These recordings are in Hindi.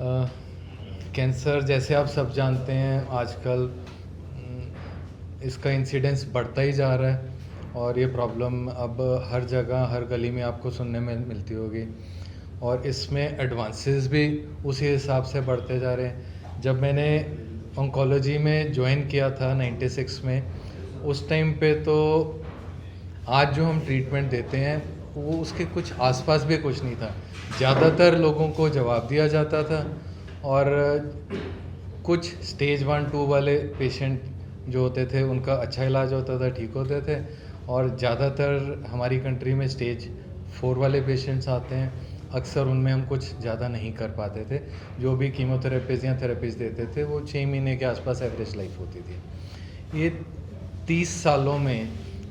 कैंसर जैसे आप सब जानते हैं आजकल इसका इंसिडेंस बढ़ता ही जा रहा है और ये प्रॉब्लम अब हर जगह हर गली में आपको सुनने में मिलती होगी और इसमें एडवांसेस भी उसी हिसाब से बढ़ते जा रहे हैं। जब मैंने ऑन्कोलॉजी में ज्वाइन किया था 96 में, उस टाइम पे तो आज जो हम ट्रीटमेंट देते हैं वो उसके कुछ आसपास भी कुछ नहीं था। ज़्यादातर लोगों को जवाब दिया जाता था और कुछ स्टेज 1-2 वाले पेशेंट जो होते थे उनका अच्छा इलाज होता था, ठीक होते थे, और ज़्यादातर हमारी कंट्री में स्टेज 4 वाले पेशेंट्स आते हैं। अक्सर उनमें हम कुछ ज़्यादा नहीं कर पाते थे। जो भी कीमोथेरेपीज़ या थेरेपीज़ देते थे वो 6 महीने के आसपास एवरेज लाइफ होती थी। ये 30 सालों में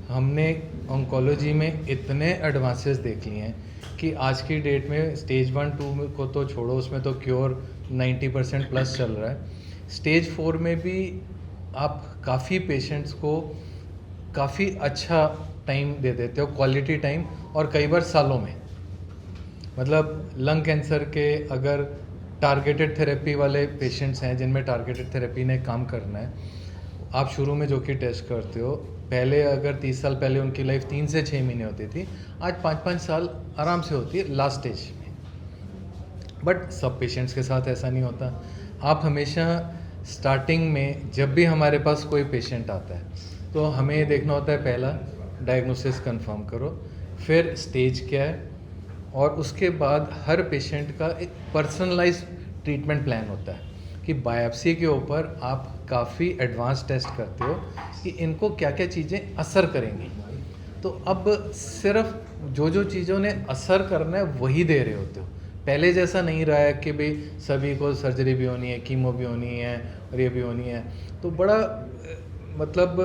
हमने ऑन्कोलॉजी में इतने एडवांसेस देख लिए हैं कि आज की डेट में स्टेज 1-2 को तो छोड़ो, उसमें तो क्योर 90% प्लस चल रहा है। स्टेज 4 में भी आप काफ़ी पेशेंट्स को काफ़ी अच्छा टाइम दे देते हो, क्वालिटी टाइम, और कई बार सालों में। मतलब लंग कैंसर के अगर टारगेटेड थेरेपी वाले पेशेंट्स हैं जिनमें टारगेटेड थेरेपी ने काम करना है, आप शुरू में जो कि टेस्ट करते हो, पहले अगर 30 साल पहले उनकी लाइफ 3 से 6 महीने होती थी, आज 5-5 साल आराम से होती है लास्ट स्टेज में। बट सब पेशेंट्स के साथ ऐसा नहीं होता। आप हमेशा स्टार्टिंग में जब भी हमारे पास कोई पेशेंट आता है तो हमें ये देखना होता है, पहला डायग्नोसिस कंफर्म करो, फिर स्टेज क्या है, और उसके बाद हर पेशेंट का एक पर्सनलाइज्ड ट्रीटमेंट प्लान होता है कि बायोप्सी के ऊपर आप काफ़ी एडवांस टेस्ट करते हो कि इनको क्या क्या चीज़ें असर करेंगी। तो अब सिर्फ जो जो चीज़ों ने असर करना है वही दे रहे होते हो। पहले जैसा नहीं रहा है कि भाई सभी को सर्जरी भी होनी है, कीमो भी होनी है और ये भी होनी है। तो बड़ा मतलब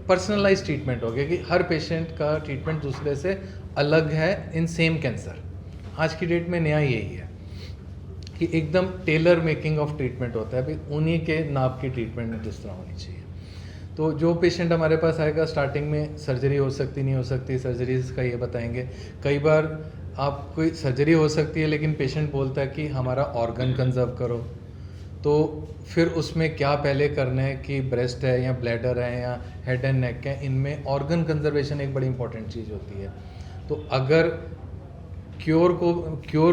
पर्सनलाइज ट्रीटमेंट हो गया कि हर पेशेंट का ट्रीटमेंट दूसरे से अलग है इन सेम कैंसर। आज की डेट में नया यही है कि एकदम टेलर मेकिंग ऑफ ट्रीटमेंट होता है, भाई उन्हीं के नाप की ट्रीटमेंट जिस तरह होनी चाहिए। तो जो पेशेंट हमारे पास आएगा, स्टार्टिंग में सर्जरी हो सकती नहीं हो सकती, सर्जरीज का ये बताएंगे। कई बार आप कोई सर्जरी हो सकती है लेकिन पेशेंट बोलता है कि हमारा ऑर्गन कंजर्व करो, तो फिर उसमें क्या पहले करना है कि ब्रेस्ट है या ब्लैडर है या हेड एंड नेक है, इनमें ऑर्गन कंजर्वेशन एक बड़ी इंपॉर्टेंट चीज़ होती है। तो अगर क्योर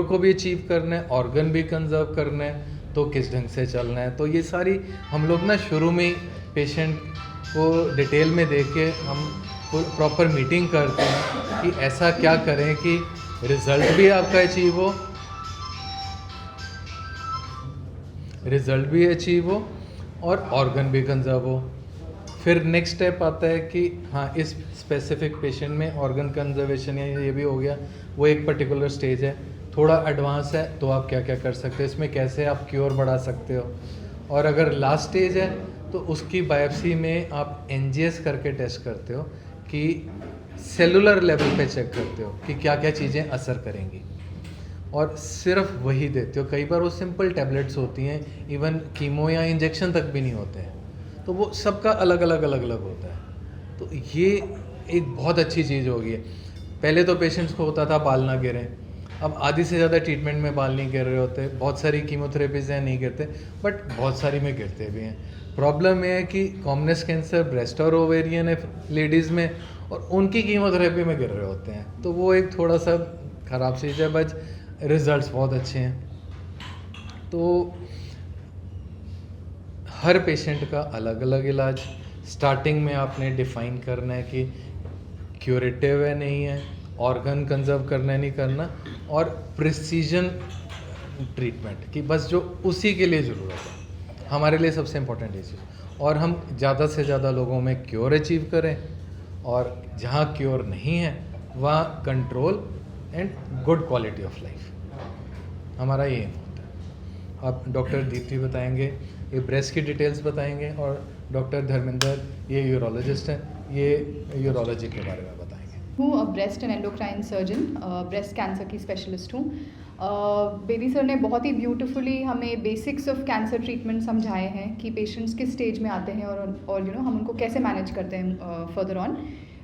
को भी अचीव करना है, ऑर्गन भी कंजर्व करना है, तो किस ढंग से चलना है। तो ये सारी हम लोग ना शुरू में ही पेशेंट को डिटेल में दे के हम प्रॉपर मीटिंग करते हैं कि ऐसा क्या करें कि रिज़ल्ट भी आपका अचीव हो और ऑर्गन भी कंजर्व हो। फिर नेक्स्ट स्टेप आता है कि हाँ, इस स्पेसिफिक पेशेंट में ऑर्गन कंजर्वेशन या ये भी हो गया, वो एक पर्टिकुलर स्टेज है, थोड़ा एडवांस है, तो आप क्या क्या कर सकते हो, इसमें कैसे आप क्योर बढ़ा सकते हो। और अगर लास्ट स्टेज है तो उसकी बायोप्सी में आप NGS करके टेस्ट करते हो कि सेलुलर लेवल पे चेक करते हो कि क्या क्या चीज़ें असर करेंगी, और सिर्फ वही देते हो। कई बार वो सिंपल टैबलेट्स होती हैं, इवन कीमो या इंजेक्शन तक भी नहीं होते हैं, तो वो सबका अलग अलग होता है। तो ये एक बहुत अच्छी चीज़ हो गई है। पहले तो पेशेंट्स को होता था बाल ना गिरें, अब आधी से ज़्यादा ट्रीटमेंट में बाल नहीं गिर रहे होते। बहुत सारी कीमोथेरेपीज़ हैं नहीं गिरते, बट बहुत सारी में गिरते भी हैं। प्रॉब्लम ये है कि कॉमनेस कैंसर ब्रेस्ट और ओवेरियन है लेडीज़ में, और उनकी कीमोथेरेपी में गिर रहे होते हैं, तो वो एक थोड़ा सा ख़राब चीज़ है। बट रिज़ल्ट्स बहुत अच्छे हैं। तो हर पेशेंट का अलग अलग इलाज स्टार्टिंग में आपने डिफ़ाइन करना है कि क्यूरेटिव है नहीं है, ऑर्गन कंजर्व करना है नहीं करना, और प्रिसीजन ट्रीटमेंट कि बस जो उसी के लिए ज़रूरत है, हमारे लिए सबसे इम्पोर्टेंट ये चीज़। और हम ज़्यादा से ज़्यादा लोगों में क्योर अचीव करें, और जहाँ क्योर नहीं है वहाँ control and good quality of life, हमारा ये एम होता है। अब डॉक्टर दीप्ति बताएंगे, ये ब्रेस्ट की डिटेल्स बताएंगे, और डॉक्टर धर्मेंद्र ये यूरोलॉजिस्ट हैं, ये यूरोलॉजी के बारे में बताएंगे। हूँ breast and endocrine surgeon, breast cancer की स्पेशलिस्ट हूँ। बेदी सर ने बहुत ही ब्यूटीफुली हमें बेसिक्स ऑफ कैंसर ट्रीटमेंट समझाए हैं कि पेशेंट्स किस स्टेज में आते हैं और हम उनको कैसे मैनेज करते हैं further on.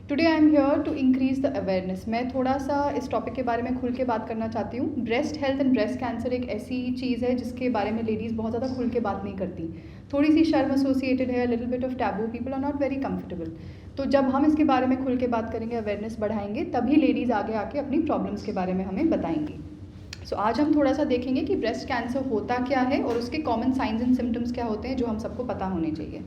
Today I am here to increase the awareness. मैं थोड़ा सा इस टॉपिक के बारे में खुल के बात करना चाहती हूँ। Breast health and breast cancer एक ऐसी चीज़ है जिसके बारे में लेडीज़ बहुत ज़्यादा खुल के बात नहीं करती, थोड़ी सी शर्म एसोसिएटेड है, little bit of taboo, people are not very comfortable. तो जब हम इसके बारे में खुल के बात करेंगे, अवेयरनेस बढ़ाएंगे, तभी लेडीज़ आगे आके अपनी प्रॉब्लम्स के बारे में हमें बताएंगी। सो आज हम थोड़ा सा देखेंगे कि ब्रेस्ट कैंसर होता क्या है और उसके कॉमन साइंस एंड सिम्टम्स क्या होते हैं जो हम सबको पता होने चाहिए।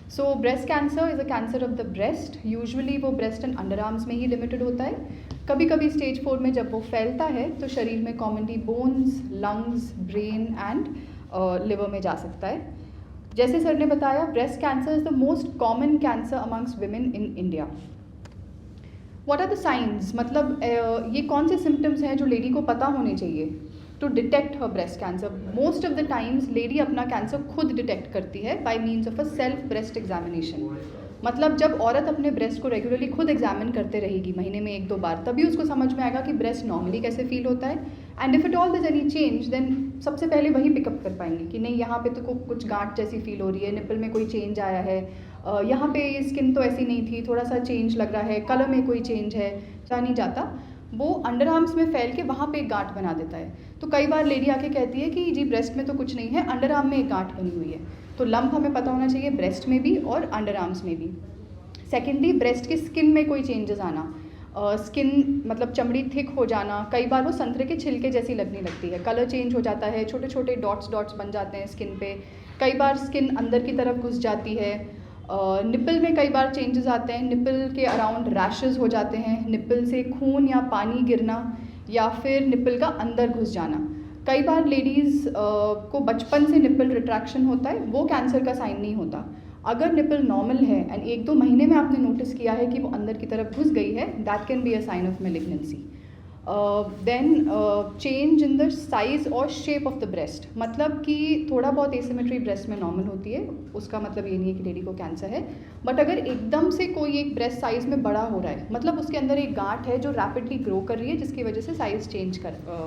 सो breast cancer is a cancer of the breast. Usually वो ब्रेस्ट एंड अंडर आर्म्स में ही लिमिटेड होता है। कभी कभी स्टेज 4 में जब वो फैलता है तो शरीर में commonly bones, lungs, brain and liver में जा सकता है। जैसे सर ने बताया, breast cancer is the most common cancer amongst women in India. What are the signs, मतलब ये कौन से सिम्टम्स हैं जो लेडी को पता होने चाहिए टू डिटेक्ट हर breast cancer. Most of the times lady अपना कैंसर खुद डिटेक्ट करती है by means of a self breast examination. मतलब जब औरत अपने ब्रेस्ट को रेगुलरली खुद एग्जामिन करते रहेगी महीने में 1-2 बार, तभी उसको समझ में आएगा कि ब्रेस्ट नॉर्मली कैसे फील होता है। And if it all this any change, then सबसे पहले वही पिकअप कर पाएंगे कि नहीं, यहाँ पे तो कुछ गांठ जैसी फील हो रही है, निपल में कोई चेंज आया है, यहाँ पे ये स्किन तो ऐसी नहीं थी, थोड़ा सा चेंज लग रहा है, कलर में कोई चेंज है, जा नहीं जाता, वो अंडर आर्म्स में फैल के वहाँ पे एक गांठ बना देता है। तो कई बार लेडी आके कहती है कि जी ब्रेस्ट में तो कुछ नहीं है, अंडर आर्म में एक गांठ बनी हुई है। तो लंप हमें पता होना चाहिए ब्रेस्ट में भी और अंडर आर्म्स में भी। सेकेंडली, ब्रेस्ट की स्किन में कोई चेंजेस आना, स्किन मतलब चमड़ी थिक हो जाना, कई बार वो संतरे के छिलके जैसी लगने लगती है, कलर चेंज हो जाता है, छोटे छोटे डॉट्स बन जाते हैं स्किन पे, कई बार स्किन अंदर की तरफ घुस जाती है। निपल में कई बार चेंजेस आते हैं, निपल के अराउंड रैशेस हो जाते हैं, निपल से खून या पानी गिरना या फिर निपल का अंदर घुस जाना। कई बार लेडीज़ को बचपन से निपल रिट्रैक्शन होता है, वो कैंसर का साइन नहीं होता। अगर निपल नॉर्मल है एंड 1-2 महीने में आपने नोटिस किया है कि वो अंदर की तरफ घुस गई है, that can be a sign of malignancy. Then change in the size और शेप ऑफ द ब्रेस्ट, मतलब कि थोड़ा बहुत एसिमेट्री ब्रेस्ट में नॉर्मल होती है, उसका मतलब ये नहीं है कि लेडी को कैंसर है। बट अगर एकदम से कोई एक ब्रेस्ट साइज़ में बड़ा हो रहा है, मतलब उसके अंदर एक गांठ है जो रैपिडली ग्रो कर रही है जिसकी वजह से साइज़ चेंज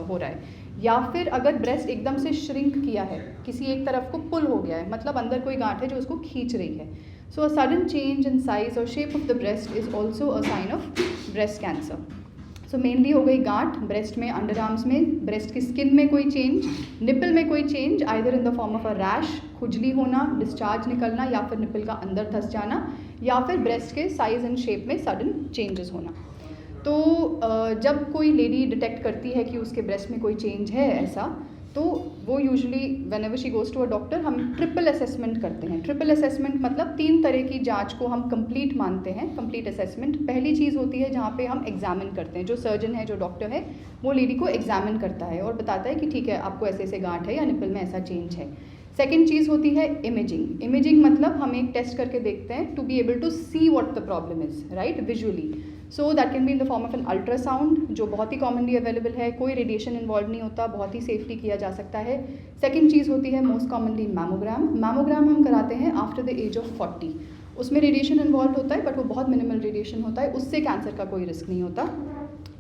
हो रहा है, या फिर अगर ब्रेस्ट एकदम से श्रिंक किया है, किसी एक तरफ को पुल हो गया है, मतलब अंदर कोई गांठ है जो उसको खींच रही है। So a sudden change in size और shape of the breast is also a sign of breast cancer. So mainly हो गई गांठ ब्रेस्ट में, अंडर आर्म्स में, ब्रेस्ट की स्किन में कोई चेंज, निपल में कोई change either in the form of a rash, खुजली होना, डिस्चार्ज निकलना, या फिर निपल का अंदर धंस जाना, या फिर ब्रेस्ट के साइज़ एंड शेप में सडन चेंजेस होना। तो जब कोई लेडी डिटेक्ट करती है कि उसके ब्रेस्ट में कोई चेंज है ऐसा, तो वो usually whenever she goes to a doctor, हम ट्रिपल असेसमेंट करते हैं। ट्रिपल असेसमेंट मतलब 3 तरह की जांच को हम कंप्लीट मानते हैं। कंप्लीट असेसमेंट पहली चीज़ होती है जहाँ पे हम एग्जामिन करते हैं, जो सर्जन है, जो डॉक्टर है, वो लेडी को एग्जामिन करता है और बताता है कि ठीक है, आपको ऐसे ऐसे गांठ है या निपल में ऐसा चेंज है। सेकेंड चीज़ होती है इमेजिंग। इमेजिंग मतलब हम एक टेस्ट करके देखते हैं to be able to see what the problem is, right, visually. So that can be in the form of an ultrasound, जो बहुत ही कॉमनली अवेलेबल है, कोई रेडिएशन इन्वॉल्व नहीं होता, बहुत ही सेफली किया जा सकता है। सेकेंड चीज़ होती है मोस्ट कॉमनली मैमोग्राम। मैमोग्राम हम कराते हैं आफ्टर द एज ऑफ 40। उसमें रेडिएशन इन्वॉल्व होता है बट वो बहुत मिनिमल रेडिएशन होता है, उससे कैंसर का कोई रिस्क नहीं होता।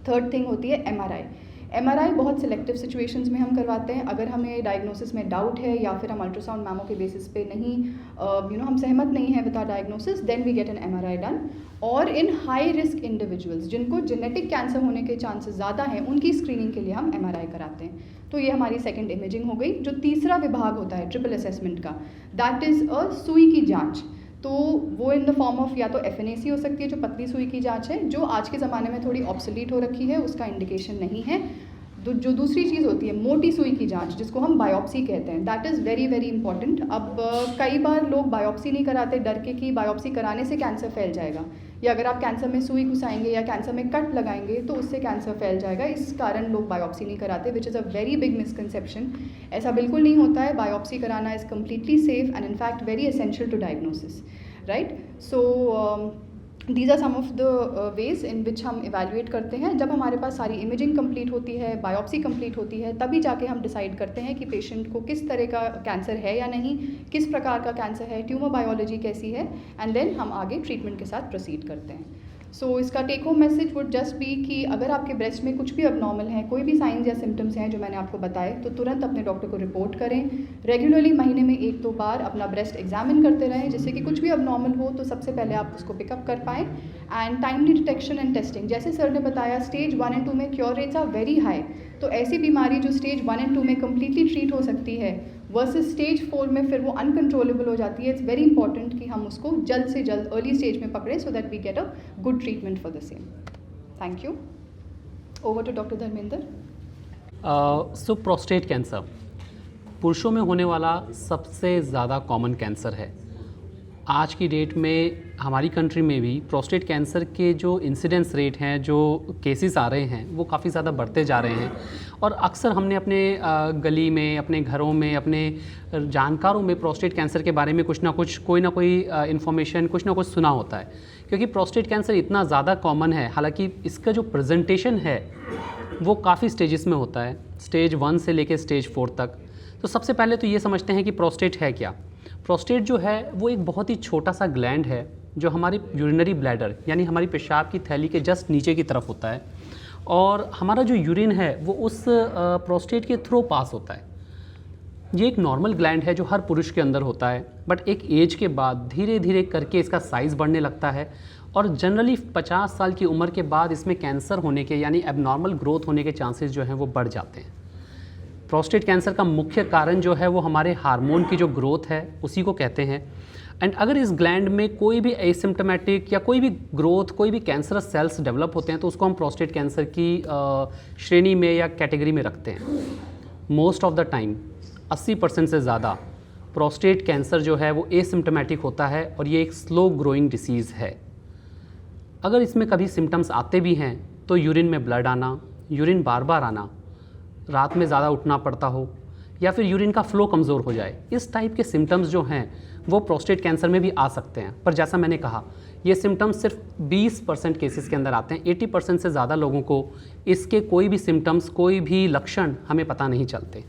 थर्ड थिंग होती है MRI। MRI बहुत सिलेक्टिव सिचुएशंस में हम करवाते हैं। अगर हमें डायग्नोसिस में डाउट है या फिर हम अल्ट्रासाउंड मैमो के बेसिस पे नहीं हम सहमत नहीं है with our diagnosis, then we get an MRI done. और इन हाई रिस्क इंडिविजुअल्स जिनको जेनेटिक कैंसर होने के चांसेस ज़्यादा हैं, उनकी स्क्रीनिंग के लिए हम MRI कराते हैं। तो ये हमारी सेकेंड इमेजिंग हो गई। जो तीसरा विभाग होता है ट्रिपल असेसमेंट का, दैट इज़ अ सुई की जाँच। तो वो इन द फॉर्म ऑफ या तो FNAC हो सकती है, जो पतली सुई की जांच है, जो आज के ज़माने में थोड़ी ऑब्सोलीट हो रखी है, उसका इंडिकेशन नहीं है। जो दूसरी चीज़ होती है मोटी सुई की जांच, जिसको हम बायोप्सी कहते हैं, that is very very important. अब कई बार लोग बायोप्सी नहीं कराते डर के कि बायोप्सी कराने से कैंसर फैल जाएगा, या अगर आप कैंसर में सुई घुसाएंगे या कैंसर में कट लगाएंगे तो उससे कैंसर फैल जाएगा, इस कारण लोग बायोप्सी नहीं कराते, which is a very big misconception. ऐसा बिल्कुल नहीं होता है। बायोप्सी कराना is completely safe and in fact very essential to diagnosis, right. So these are some of the ways in which हम इवेल्युएट करते हैं। जब हमारे पास सारी इमेजिंग कंप्लीट होती है, बायोप्सी कंप्लीट होती है, तभी जाके हम डिसाइड करते हैं कि पेशेंट को किस तरह का कैंसर है या नहीं, किस प्रकार का कैंसर है, ट्यूमर बायोलॉजी कैसी है, एंड देन हम आगे ट्रीटमेंट के साथ प्रोसीड करते हैं। सो इसका take home message would just be कि अगर आपके ब्रेस्ट में कुछ भी अबनॉर्मल है, कोई भी साइंस या सिम्टम्स हैं जो मैंने आपको बताए, तो तुरंत अपने डॉक्टर को रिपोर्ट करें। रेगुलरली महीने में 1-2 बार अपना ब्रेस्ट एग्जामिन करते रहें, जिससे कि कुछ भी अबनॉर्मल हो तो सबसे पहले आप उसको पिकअप कर पाएँ। And timely detection and testing, जैसे सर ने बताया स्टेज 1 एंड 2 में cure rates are very high, तो ऐसी बीमारी जो स्टेज 1 एंड 2 में कम्प्लीटली ट्रीट हो सकती है वर्सेस स्टेज 4 में फिर वो अनकंट्रोलेबल हो जाती है, इट्स वेरी इंपॉर्टेंट कि हम उसको जल्द से जल्द अर्ली स्टेज में पकड़ें so that we get a good treatment for the same. Thank you. Over to doctor Dharmendra. So prostate cancer पुरुषों में होने वाला सबसे ज़्यादा कॉमन कैंसर है। आज की डेट में हमारी कंट्री में भी प्रोस्टेट कैंसर के जो इंसिडेंस रेट हैं, जो केसेस आ रहे हैं, वो काफ़ी ज़्यादा बढ़ते जा रहे हैं। और अक्सर हमने अपने गली में, अपने घरों में, अपने जानकारों में प्रोस्टेट कैंसर के बारे में कुछ ना कुछ, कोई ना कोई इन्फॉर्मेशन, कुछ ना कुछ सुना होता है, क्योंकि प्रोस्टेट कैंसर इतना ज़्यादा कॉमन है। हालांकि इसका जो प्रेजेंटेशन है वो काफ़ी स्टेजेस में होता है, स्टेज 1 से लेकर स्टेज 4 तक। तो सबसे पहले तो ये समझते हैं कि प्रोस्टेट है क्या। प्रोस्टेट जो है वो एक बहुत ही छोटा सा ग्लैंड है जो हमारी यूरिनरी ब्लैडर यानी हमारी पेशाब की थैली के जस्ट नीचे की तरफ होता है, और हमारा जो यूरिन है वो उस प्रोस्टेट के थ्रू पास होता है। ये एक नॉर्मल ग्लैंड है जो हर पुरुष के अंदर होता है, बट एक एज के बाद धीरे धीरे करके इसका साइज़ बढ़ने लगता है, और जनरली 50 साल की उम्र के बाद इसमें कैंसर होने के यानी एबनॉर्मल ग्रोथ होने के चांसेस जो हैं वो बढ़ जाते हैं। प्रोस्टेट कैंसर का मुख्य कारण जो है वो हमारे हार्मोन की जो ग्रोथ है उसी को कहते हैं। एंड अगर इस ग्लैंड में कोई भी एसिम्प्टोमेटिक या कोई भी ग्रोथ, कोई भी कैंसरस सेल्स डेवलप होते हैं तो उसको हम प्रोस्टेट कैंसर की श्रेणी में या कैटेगरी में रखते हैं। मोस्ट ऑफ द टाइम 80% से ज़्यादा प्रोस्टेट कैंसर जो है वो एसिम्प्टोमेटिक होता है और ये एक स्लो ग्रोइंग डिसीज़ है। अगर इसमें कभी सिम्टम्स आते भी हैं तो यूरिन में ब्लड आना, यूरिन बार बार आना, रात में ज़्यादा उठना पड़ता हो, या फिर यूरिन का फ्लो कमज़ोर हो जाए, इस टाइप के सिम्टम्स जो हैं वो प्रोस्टेट कैंसर में भी आ सकते हैं। पर जैसा मैंने कहा, ये सिम्टम्स सिर्फ 20% केसेस के अंदर आते हैं। 80% से ज़्यादा लोगों को इसके कोई भी सिम्टम्स, कोई भी लक्षण हमें पता नहीं चलते।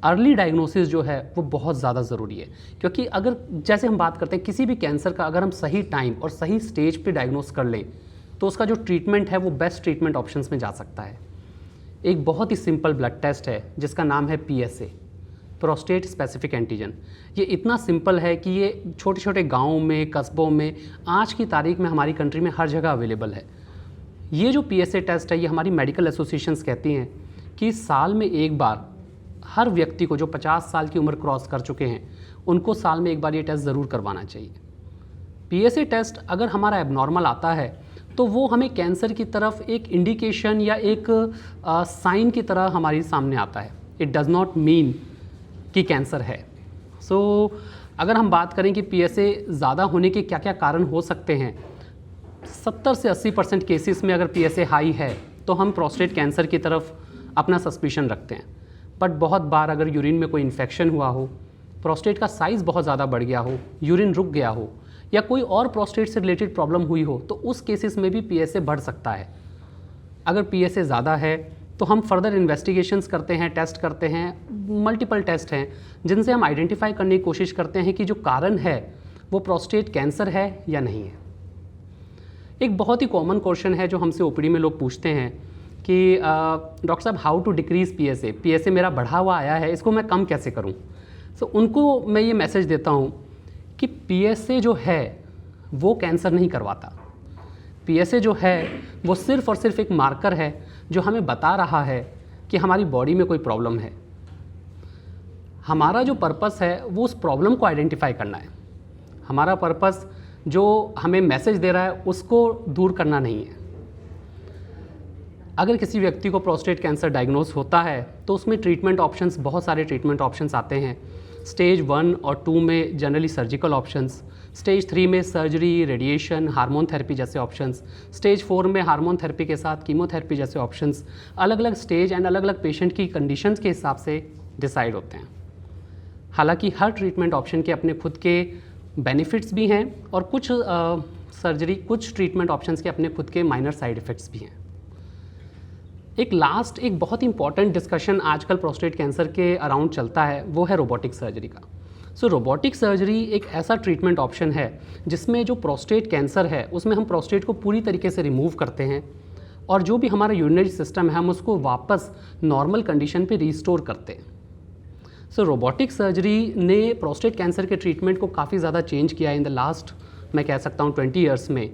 अर्ली डायग्नोसिस जो है वो बहुत ज़्यादा ज़रूरी है, क्योंकि अगर जैसे हम बात करते हैं किसी भी कैंसर का, अगर हम सही टाइम और सही स्टेज पे डायग्नोस कर लें तो उसका जो ट्रीटमेंट है वो बेस्ट ट्रीटमेंट ऑप्शंस में जा सकता है। एक बहुत ही सिंपल ब्लड टेस्ट है जिसका नाम है PSA, प्रोस्टेट स्पेसिफिक एंटीजन। ये इतना सिंपल है कि ये छोटे छोटे गाँवों में, कस्बों में आज की तारीख में हमारी कंट्री में हर जगह अवेलेबल है। ये जो PSA टेस्ट है ये हमारी मेडिकल एसोसिएशंस कहती हैं कि साल में एक बार हर व्यक्ति को जो 50 साल की उम्र क्रॉस कर चुके हैं उनको साल में एक बार ये टेस्ट ज़रूर करवाना चाहिए। PSA टेस्ट अगर हमारा एबनॉर्मल आता है तो वो हमें कैंसर की तरफ एक इंडिकेशन या एक साइन की तरह हमारे सामने आता है। इट डज़ नॉट मीन कि कैंसर है। सो अगर हम बात करें कि PSA ज़्यादा होने के क्या क्या कारण हो सकते हैं, 70 से 80% केसेस में अगर PSA हाई है तो हम प्रोस्टेट कैंसर की तरफ अपना सस्पिशन रखते हैं। बट बहुत बार अगर यूरिन में कोई इन्फेक्शन हुआ हो, प्रोस्टेट का साइज़ बहुत ज़्यादा बढ़ गया हो, यूरिन रुक गया हो, या कोई और प्रोस्टेट से रिलेटेड प्रॉब्लम हुई हो, तो उस केसेस में भी PSA बढ़ सकता है। अगर PSA ज़्यादा है तो हम फर्दर इन्वेस्टिगेशंस करते हैं, टेस्ट करते हैं, मल्टीपल टेस्ट हैं जिनसे हम आइडेंटिफाई करने की कोशिश करते हैं कि जो कारण है वो प्रोस्टेट कैंसर है या नहीं है। एक बहुत ही कॉमन क्वेश्चन है जो हमसे OPD में लोग पूछते हैं कि डॉक्टर साहब हाउ टू डिक्रीज़ PSA मेरा बढ़ा हुआ आया है, इसको मैं कम कैसे करूं। सो उनको मैं ये मैसेज देता हूं कि PSA जो है वो कैंसर नहीं करवाता। PSA जो है वो सिर्फ़ और सिर्फ एक मार्कर है जो हमें बता रहा है कि हमारी बॉडी में कोई प्रॉब्लम है। हमारा जो पर्पस है वो उस प्रॉब्लम को आइडेंटिफाई करना है। हमारा पर्पस जो हमें मैसेज दे रहा है उसको दूर करना नहीं है। अगर किसी व्यक्ति को प्रोस्टेट कैंसर डायग्नोस होता है तो उसमें ट्रीटमेंट ऑप्शंस, बहुत सारे ट्रीटमेंट ऑप्शंस आते हैं। स्टेज 1 और 2 में जनरली सर्जिकल ऑप्शंस, स्टेज 3 में सर्जरी, रेडिएशन, हार्मोन थेरेपी जैसे ऑप्शंस, स्टेज 4 में हार्मोन थेरेपी के साथ कीमोथेरेपी जैसे ऑप्शंस अलग अलग स्टेज एंड अलग अलग पेशेंट की कंडीशंस के हिसाब से डिसाइड होते हैं। हालांकि हर ट्रीटमेंट ऑप्शन के अपने खुद के बेनिफिट्स भी हैं और कुछ कुछ ट्रीटमेंट ऑप्शंस के अपने खुद के माइनर साइड इफ़ेक्ट्स भी हैं। एक बहुत ही इंपॉर्टेंट डिस्कशन आजकल प्रोस्टेट कैंसर के अराउंड चलता है वो है रोबोटिक सर्जरी का। सो रोबोटिक सर्जरी एक ऐसा ट्रीटमेंट ऑप्शन है जिसमें जो प्रोस्टेट कैंसर है उसमें हम प्रोस्टेट को पूरी तरीके से रिमूव करते हैं और जो भी हमारा यूरिनरी सिस्टम है हम उसको वापस नॉर्मल कंडीशन पे रिस्टोर करते हैं। सो रोबोटिक सर्जरी ने प्रोस्टेट कैंसर के ट्रीटमेंट को काफ़ी ज़्यादा चेंज किया इन द लास्ट, मैं कह सकता हूँ 20 ईयर्स में।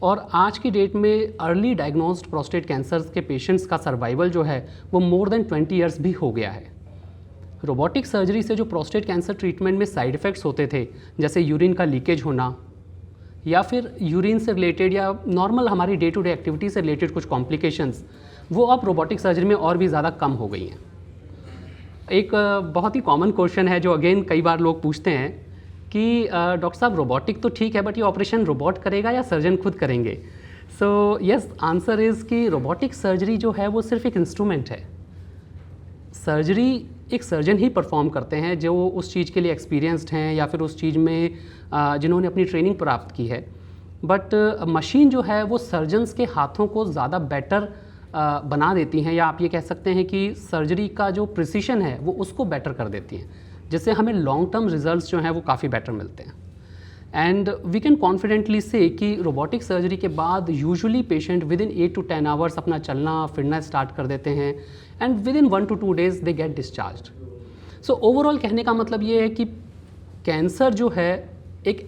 और आज की डेट में अर्ली डायग्नोस्ड प्रोस्टेट कैंसर के पेशेंट्स का सर्वाइवल जो है वो मोर देन 20 ईयर्स भी हो गया है। रोबोटिक सर्जरी से जो प्रोस्टेट कैंसर ट्रीटमेंट में साइड इफ़ेक्ट्स होते थे, जैसे यूरिन का लीकेज होना या फिर यूरिन से रिलेटेड या नॉर्मल हमारी डे टू डे एक्टिविटी से रिलेटेड कुछ कॉम्प्लिकेशंस, वो अब रोबोटिक सर्जरी में और भी ज़्यादा कम हो गई हैं। एक बहुत ही कॉमन क्वेश्चन है जो अगेन कई बार लोग पूछते हैं कि डॉक्टर साहब रोबोटिक तो ठीक है बट ये ऑपरेशन रोबोट करेगा या सर्जन खुद करेंगे? सो यस, आंसर इज़ कि रोबोटिक सर्जरी जो है वो सिर्फ एक इंस्ट्रूमेंट है। सर्जरी एक सर्जन ही परफॉर्म करते हैं जो उस चीज़ के लिए एक्सपीरियंस्ड हैं या फिर उस चीज़ में जिन्होंने अपनी ट्रेनिंग प्राप्त की है। बट मशीन जो है वो सर्जन्स के हाथों को ज़्यादा बेटर बना देती हैं, या आप ये कह सकते हैं कि सर्जरी का जो प्रिसीशन है वो उसको बेटर कर देती हैं, जिससे हमें लॉन्ग टर्म रिजल्ट्स जो हैं वो काफ़ी बेटर मिलते हैं। एंड वी कैन कॉन्फिडेंटली से कि रोबोटिक सर्जरी के बाद usually patient with in 8 to 10 hours अपना चलना फिरना स्टार्ट कर देते हैं and with in 1 to 2 days they get discharge. So overall कहने का मतलब ये है कि कैंसर जो है एक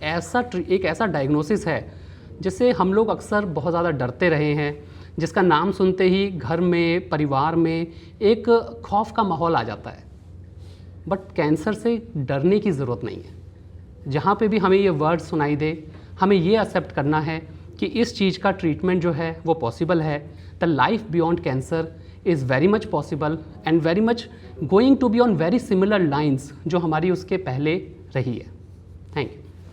ऐसा डायग्नोसिस है जिससे हम लोग अक्सर बहुत ज़्यादा डरते रहे हैं, जिसका नाम सुनते ही घर में परिवार में एक खौफ का माहौल आ जाता है। बट कैंसर से डरने की ज़रूरत नहीं है। जहाँ पे भी हमें ये वर्ड सुनाई दे, हमें ये एक्सेप्ट करना है कि इस चीज़ का ट्रीटमेंट जो है वो पॉसिबल है। The life beyond cancer is very much possible and very much going to be on very similar lines जो हमारी उसके पहले रही है। Thank you.